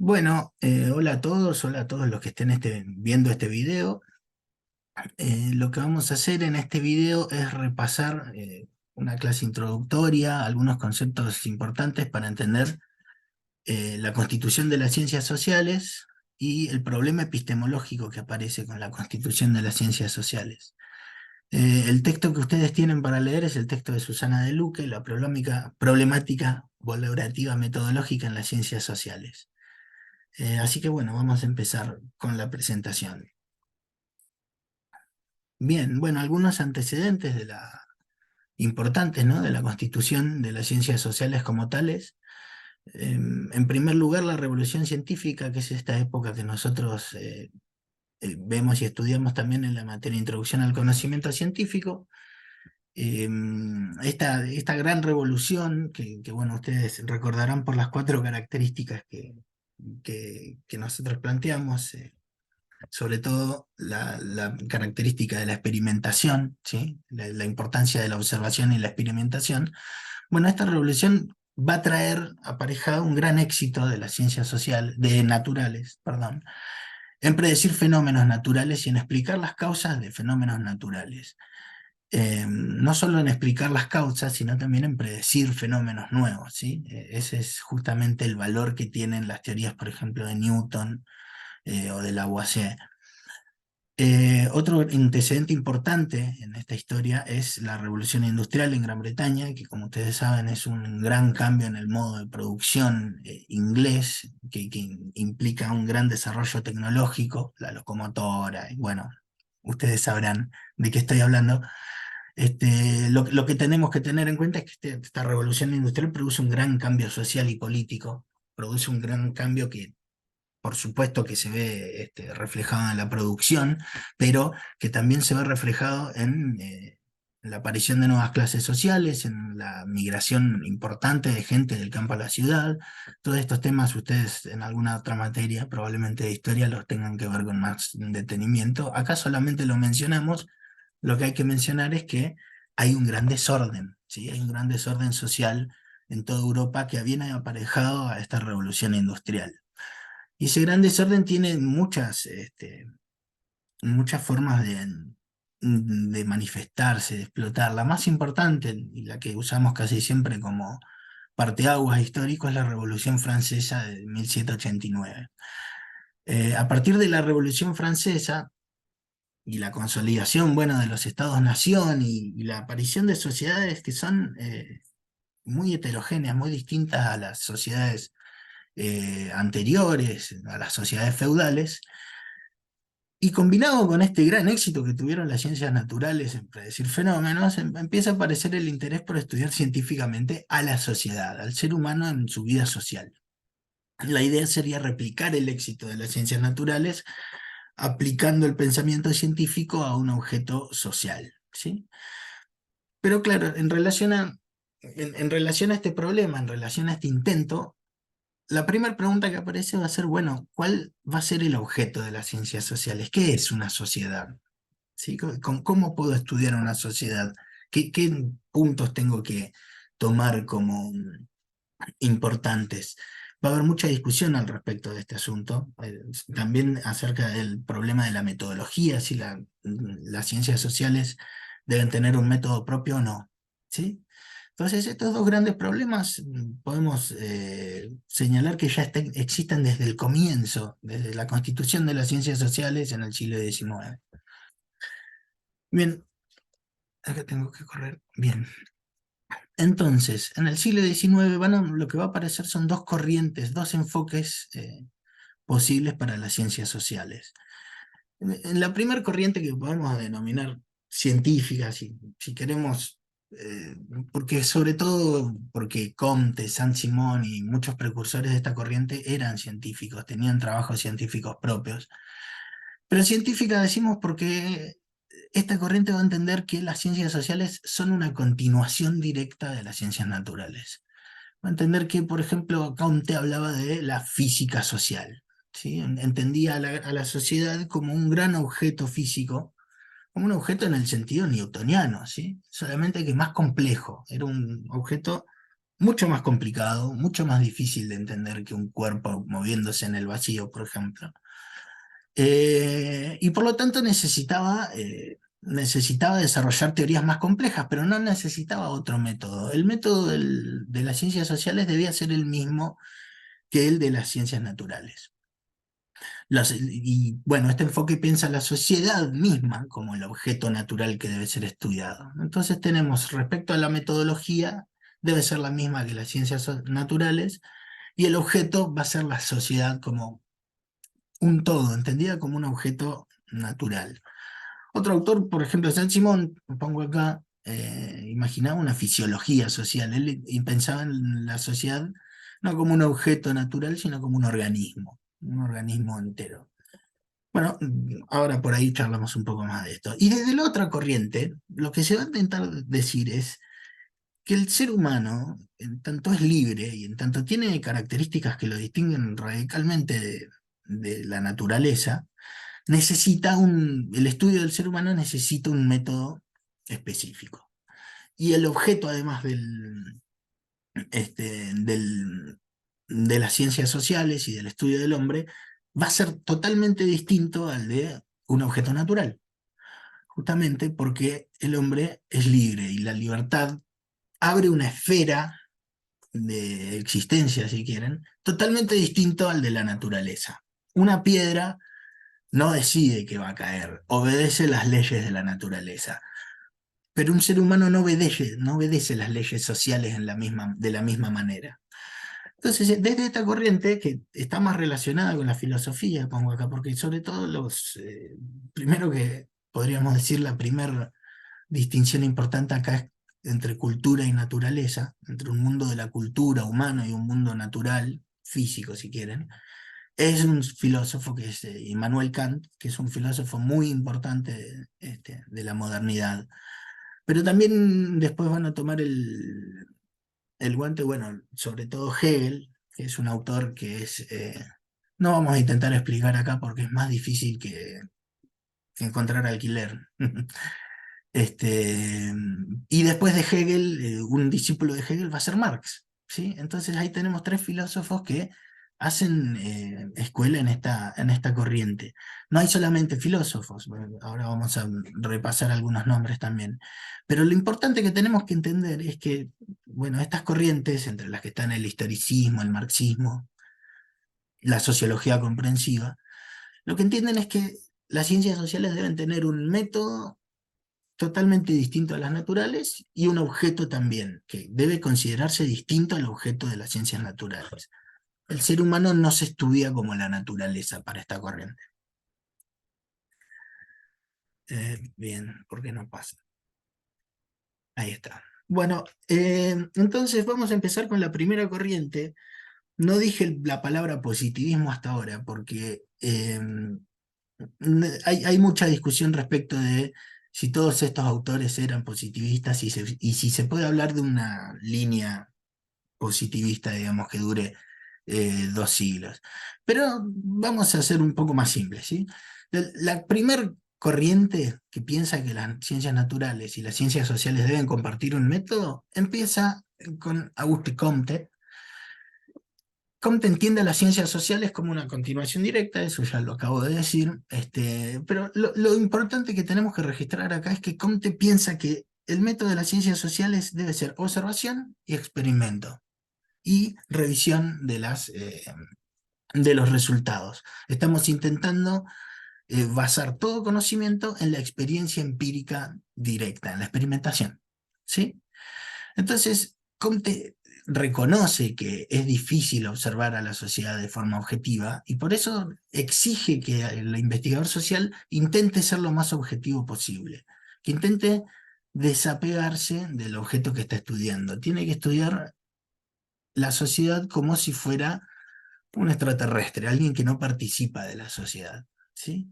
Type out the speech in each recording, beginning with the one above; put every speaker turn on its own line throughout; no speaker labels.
Hola a todos los que estén viendo este video. Lo que vamos a hacer en este video es repasar una clase introductoria, algunos conceptos importantes para entender la constitución de las ciencias sociales y el problema epistemológico que aparece con la constitución de las ciencias sociales. El texto que ustedes tienen para leer es el texto de Susana de Luque, la problemática valorativa metodológica en las ciencias sociales. Así que bueno, vamos a empezar con la presentación. Bien, bueno, algunos antecedentes importantes, ¿no?, de la constitución de las ciencias sociales como tales. En primer lugar, la revolución científica, que es esta época que nosotros vemos y estudiamos también en la materia Introducción al Conocimiento Científico. Esta gran revolución, bueno, ustedes recordarán por las cuatro características que nosotros planteamos. Sobre todo la característica de la experimentación, ¿sí? La importancia de la observación y la experimentación. Bueno, esta revolución va a traer aparejado un gran éxito de las ciencias sociales, de naturales, perdón, en predecir fenómenos naturales y en explicar las causas de fenómenos naturales. No solo en explicar las causas, sino también en predecir fenómenos nuevos, ¿sí? Ese es justamente el valor que tienen las teorías, por ejemplo, de Newton o de Lavoisier. Otro antecedente importante en esta historia es la revolución industrial en Gran Bretaña, que como ustedes saben es un gran cambio en el modo de producción inglés, que implica un gran desarrollo tecnológico, la locomotora, y bueno, ustedes sabrán de qué estoy hablando. Lo que tenemos que tener en cuenta es que esta revolución industrial produce un gran cambio social y político, produce un gran cambio que por supuesto que se ve reflejado en la producción, pero que también se ve reflejado en la aparición de nuevas clases sociales, en la migración importante de gente del campo a la ciudad. Todos estos temas ustedes en alguna otra materia, probablemente de historia, los tengan que ver con más detenimiento. Acá solamente lo mencionamos. Lo que hay que mencionar es que hay un gran desorden, ¿sí? Hay un gran desorden social en toda Europa que viene aparejado a esta revolución industrial. Y ese gran desorden tiene muchas formas de manifestarse, de explotar. La más importante, y la que usamos casi siempre como parteaguas histórico, es la Revolución Francesa de 1789. A partir de la Revolución Francesa y la consolidación, bueno, de los estados-nación y la aparición de sociedades que son muy heterogéneas, muy distintas a las sociedades anteriores, a las sociedades feudales. Y combinado con este gran éxito que tuvieron las ciencias naturales en predecir fenómenos, empieza a aparecer el interés por estudiar científicamente a la sociedad, al ser humano en su vida social. La idea sería replicar el éxito de las ciencias naturales aplicando el pensamiento científico a un objeto social, ¿sí? Pero claro, en relación a este problema, en relación a este intento, la primera pregunta que aparece va a ser, bueno, ¿cuál va a ser el objeto de las ciencias sociales? ¿Qué es una sociedad? ¿Sí? ¿Cómo puedo estudiar una sociedad? ¿Qué puntos tengo que tomar como importantes? Va a haber mucha discusión al respecto de este asunto, también acerca del problema de la metodología, si las ciencias sociales deben tener un método propio o no, ¿sí? Entonces, estos dos grandes problemas podemos señalar que ya existen desde el comienzo, desde la constitución de las ciencias sociales en el siglo XIX. Bien, acá tengo que correr. Bien. Entonces, en el siglo XIX lo que va a aparecer son dos corrientes, dos enfoques posibles para las ciencias sociales. En la primera corriente que podemos denominar científica, si queremos, eh, porque sobre todo porque Comte, Saint-Simon y muchos precursores de esta corriente eran científicos, tenían trabajos científicos propios. Pero científica decimos porque esta corriente va a entender que las ciencias sociales son una continuación directa de las ciencias naturales. Va a entender que, por ejemplo, Comte hablaba de la física social, ¿sí? Entendía a la sociedad como un gran objeto físico, como un objeto en el sentido newtoniano, ¿sí? Solamente que más complejo, era un objeto mucho más complicado, mucho más difícil de entender que un cuerpo moviéndose en el vacío, por ejemplo. Y por lo tanto necesitaba desarrollar teorías más complejas, pero no necesitaba otro método. El método de las ciencias sociales debía ser el mismo que el de las ciencias naturales. Y bueno, este enfoque piensa la sociedad misma como el objeto natural que debe ser estudiado. Entonces tenemos, respecto a la metodología, debe ser la misma que las ciencias naturales, y el objeto va a ser la sociedad como un todo, entendida como un objeto natural. Otro autor, por ejemplo, Saint-Simon, pongo acá, imaginaba una fisiología social. Él y pensaba en la sociedad no como un objeto natural, sino como un organismo entero. Bueno, ahora por ahí charlamos un poco más de esto. Y desde la otra corriente, lo que se va a intentar decir es que el ser humano, en tanto es libre y en tanto tiene características que lo distinguen radicalmente de la naturaleza, el estudio del ser humano necesita un método específico. Y el objeto, además de las ciencias sociales y del estudio del hombre, va a ser totalmente distinto al de un objeto natural, justamente porque el hombre es libre y la libertad abre una esfera de existencia, si quieren, totalmente distinto al de la naturaleza. Una piedra no decide que va a caer, obedece las leyes de la naturaleza. Pero un ser humano no obedece las leyes sociales de la misma manera. Entonces, desde esta corriente, que está más relacionada con la filosofía, pongo acá, porque sobre todo primero que podríamos decir la primera distinción importante acá es entre cultura y naturaleza, entre un mundo de la cultura humano y un mundo natural, físico si quieren. Es un filósofo que es Immanuel Kant, que es un filósofo muy importante de la modernidad. Pero también después van a tomar el guante, bueno, sobre todo Hegel, que es un autor que no vamos a intentar explicar acá porque es más difícil que encontrar alquiler. Y después de Hegel, un discípulo de Hegel va a ser Marx, ¿sí? Entonces ahí tenemos tres filósofos que hacen escuela en esta corriente. No hay solamente filósofos, bueno, ahora vamos a repasar algunos nombres también, pero lo importante que tenemos que entender es que, bueno, estas corrientes, entre las que están el historicismo, el marxismo, la sociología comprensiva, lo que entienden es que las ciencias sociales deben tener un método totalmente distinto a las naturales y un objeto también, que debe considerarse distinto al objeto de las ciencias naturales. El ser humano no se estudia como la naturaleza para esta corriente. Bien, ¿por qué no pasa? Ahí está. Bueno, entonces vamos a empezar con la primera corriente. No dije la palabra positivismo hasta ahora porque hay mucha discusión respecto de si todos estos autores eran positivistas y si se puede hablar de una línea positivista, digamos, que dure 2 siglos. Pero vamos a ser un poco más simples, ¿sí? La primer corriente que piensa que las ciencias naturales y las ciencias sociales deben compartir un método empieza con Auguste Comte. Comte entiende a las ciencias sociales como una continuación directa, eso ya lo acabo de decir, pero lo importante que tenemos que registrar acá es que Comte piensa que el método de las ciencias sociales debe ser observación y experimento y revisión de los resultados. Estamos intentando basar todo conocimiento en la experiencia empírica directa, en la experimentación, ¿sí? Entonces, Comte reconoce que es difícil observar a la sociedad de forma objetiva y por eso exige que el investigador social intente ser lo más objetivo posible, que intente desapegarse del objeto que está estudiando. Tiene que estudiar la sociedad como si fuera un extraterrestre, alguien que no participa de la sociedad, ¿sí?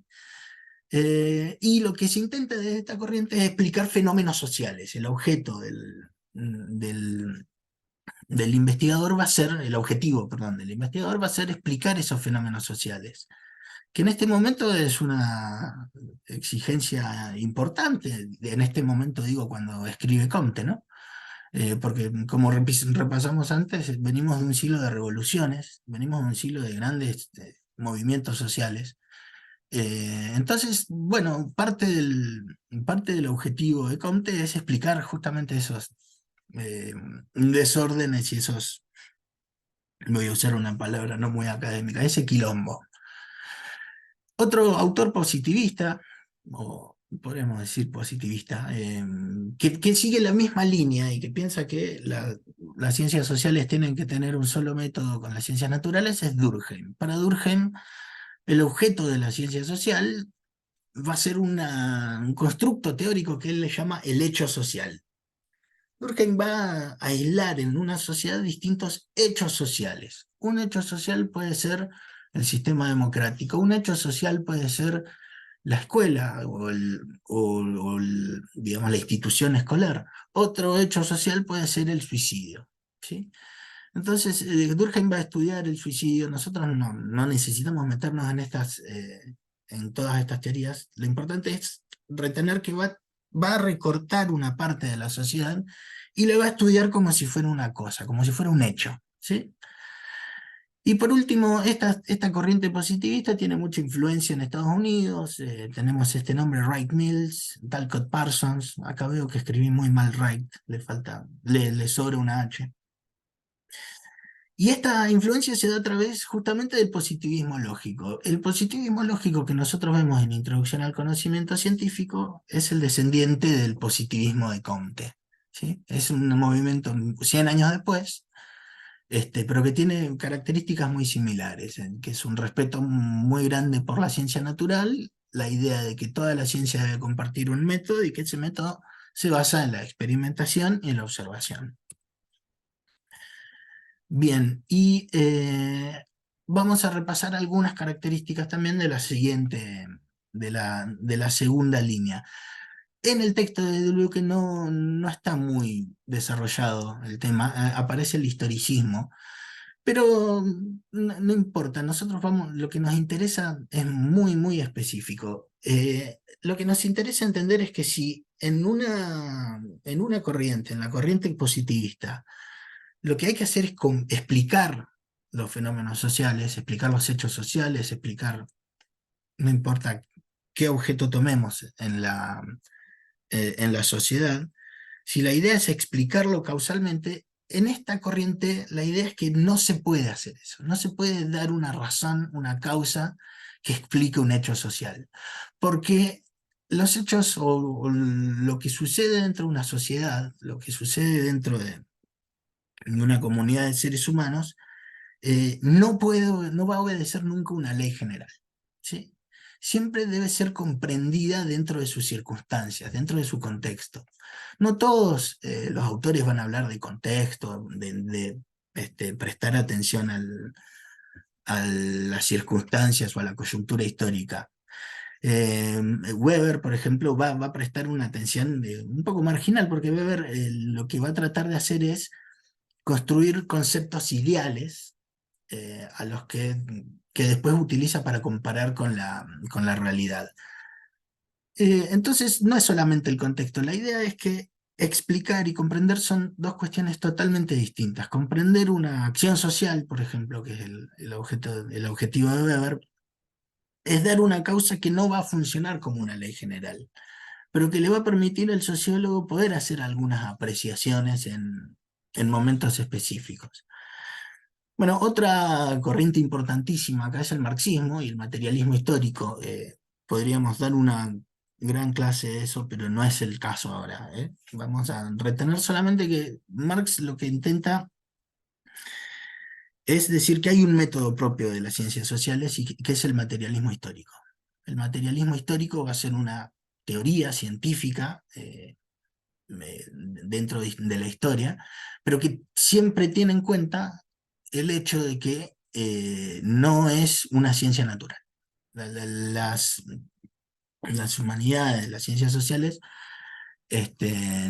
Y lo que se intenta desde esta corriente es explicar fenómenos sociales. El objeto del, del investigador va a ser, el objetivo, perdón, del investigador va a ser explicar esos fenómenos sociales, que en este momento es una exigencia importante, en este momento digo cuando escribe Comte, ¿no? porque como repasamos antes, venimos de un siglo de revoluciones, venimos de un siglo de grandes movimientos sociales. Entonces, bueno, parte del objetivo de Comte es explicar justamente esos eh, desórdenes y esos, voy a usar una palabra no muy académica, ese quilombo. Otro autor positivista, o podríamos decir positivista, que sigue la misma línea y que piensa que las ciencias sociales tienen que tener un solo método con las ciencias naturales es Durkheim. Para Durkheim, el objeto de la ciencia social va a ser un constructo teórico que él le llama el hecho social. Durkheim va a aislar en una sociedad distintos hechos sociales. Un hecho social puede ser el sistema democrático, un hecho social puede ser la escuela digamos, la institución escolar. Otro hecho social puede ser el suicidio. ¿Sí? Entonces, Durkheim va a estudiar el suicidio. Nosotros no necesitamos meternos en todas estas teorías. Lo importante es retener que va a recortar una parte de la sociedad y le va a estudiar como si fuera una cosa, como si fuera un hecho. ¿Sí? Y por último, esta corriente positivista tiene mucha influencia en Estados Unidos. Tenemos este nombre, Wright Mills, Talcott Parsons. Acá veo que escribí muy mal Wright, le sobra una H. Y esta influencia se da a través justamente del positivismo lógico. El positivismo lógico que nosotros vemos en Introducción al Conocimiento Científico es el descendiente del positivismo de Comte. ¿Sí? Es un movimiento 100 años después, pero que tiene características muy similares, que es un respeto muy grande por la ciencia natural, la idea de que toda la ciencia debe compartir un método y que ese método se basa en la experimentación y en la observación. Bien, y vamos a repasar algunas características también de la siguiente, de la segunda línea. En el texto de Luke no está muy desarrollado el tema, aparece el historicismo, pero no importa, nosotros vamos, lo que nos interesa es muy específico. Lo que nos interesa entender es que si en una corriente, en la corriente positivista, lo que hay que hacer es explicar los fenómenos sociales, explicar los hechos sociales, explicar, no importa qué objeto tomemos en la sociedad, si la idea es explicarlo causalmente, en esta corriente la idea es que no se puede hacer eso, no se puede dar una razón, una causa que explique un hecho social, porque los hechos o lo que sucede dentro de una sociedad, lo que sucede dentro de una comunidad de seres humanos, no va a obedecer nunca una ley general. ¿Sí? Siempre debe ser comprendida dentro de sus circunstancias, dentro de su contexto. No todos los autores van a hablar de contexto, de prestar atención a las circunstancias o a la coyuntura histórica. Weber, por ejemplo, va a prestar una atención un poco marginal, porque Weber lo que va a tratar de hacer es construir conceptos ideales a los que después utiliza para comparar con la realidad. Entonces, no es solamente el contexto, la idea es que explicar y comprender son dos cuestiones totalmente distintas. Comprender una acción social, por ejemplo, que es el objetivo de Weber, es dar una causa que no va a funcionar como una ley general, pero que le va a permitir al sociólogo poder hacer algunas apreciaciones en momentos específicos. Bueno, otra corriente importantísima acá es el marxismo y el materialismo histórico. Podríamos dar una gran clase de eso, pero no es el caso ahora. Vamos a retener solamente que Marx lo que intenta es decir que hay un método propio de las ciencias sociales y que es el materialismo histórico. El materialismo histórico va a ser una teoría científica dentro de la historia, pero que siempre tiene en cuenta el hecho de que no es una ciencia natural. Las humanidades, las ciencias sociales,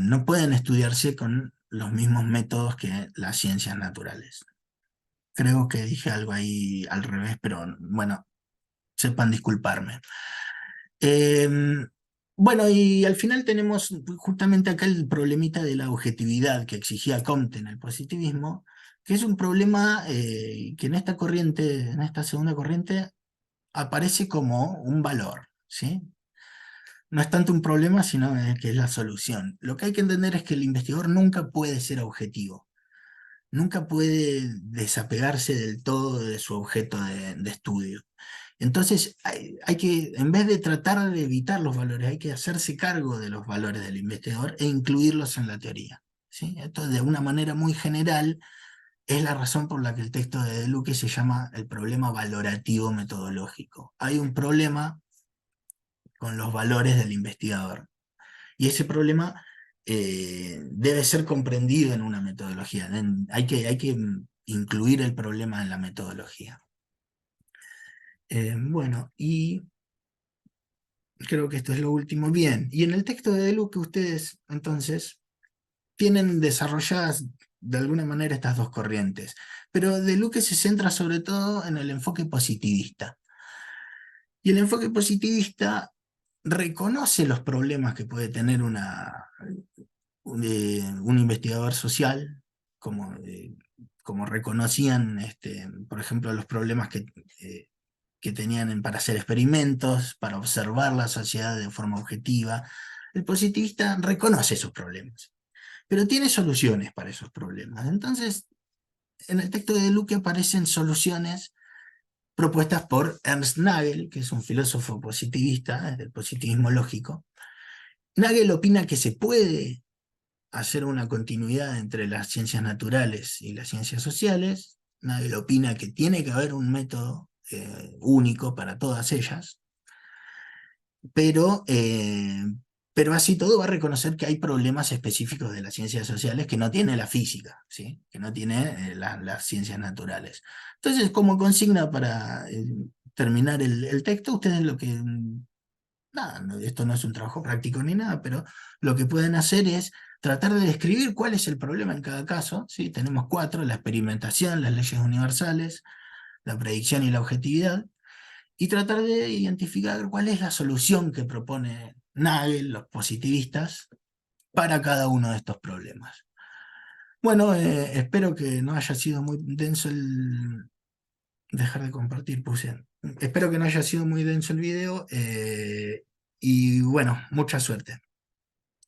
no pueden estudiarse con los mismos métodos que las ciencias naturales. Creo que dije algo ahí al revés, pero bueno, sepan disculparme. Eh, Bueno, y al final tenemos justamente acá el problemita de la objetividad que exigía Comte en el positivismo, que es un problema que en esta corriente, en esta segunda corriente, aparece como un valor, ¿sí? No es tanto un problema, sino que es la solución. Lo que hay que entender es que el investigador nunca puede ser objetivo, nunca puede desapegarse del todo de su objeto de estudio. Entonces, hay que, en vez de tratar de evitar los valores, hay que hacerse cargo de los valores del investigador e incluirlos en la teoría, ¿sí? Esto de una manera muy general es la razón por la que el texto de De Luque se llama el problema valorativo metodológico. Hay un problema con los valores del investigador y ese problema debe ser comprendido en una metodología. Hay que incluir el problema en la metodología. Bueno, y creo que esto es lo último. Bien, y en el texto de De Luque ustedes entonces tienen desarrolladas de alguna manera estas dos corrientes, pero De Luque se centra sobre todo en el enfoque positivista. Y el enfoque positivista reconoce los problemas que puede tener un investigador social, como reconocían, por ejemplo, los problemas que tenían para hacer experimentos, para observar la sociedad de forma objetiva. El positivista reconoce esos problemas, pero tiene soluciones para esos problemas. Entonces, en el texto de De Luque aparecen soluciones propuestas por Ernst Nagel, que es un filósofo positivista, del positivismo lógico. Nagel opina que se puede hacer una continuidad entre las ciencias naturales y las ciencias sociales. Nagel opina que tiene que haber un método único para todas ellas, pero, eh, pero así todo va a reconocer que hay problemas específicos de las ciencias sociales que no tiene la física, ¿sí? Que no tiene las ciencias naturales. Entonces, como consigna para terminar el texto, ustedes lo que nada, esto no es un trabajo práctico ni nada, pero lo que pueden hacer es tratar de describir cuál es el problema en cada caso, ¿sí? Tenemos cuatro: la experimentación, las leyes universales, la predicción y la objetividad, y tratar de identificar cuál es la solución que propone Nagel, los positivistas, para cada uno de estos problemas. Bueno, espero que no haya sido muy denso el... Dejar de compartir, puse. Espero que no haya sido muy denso el video y bueno, mucha suerte.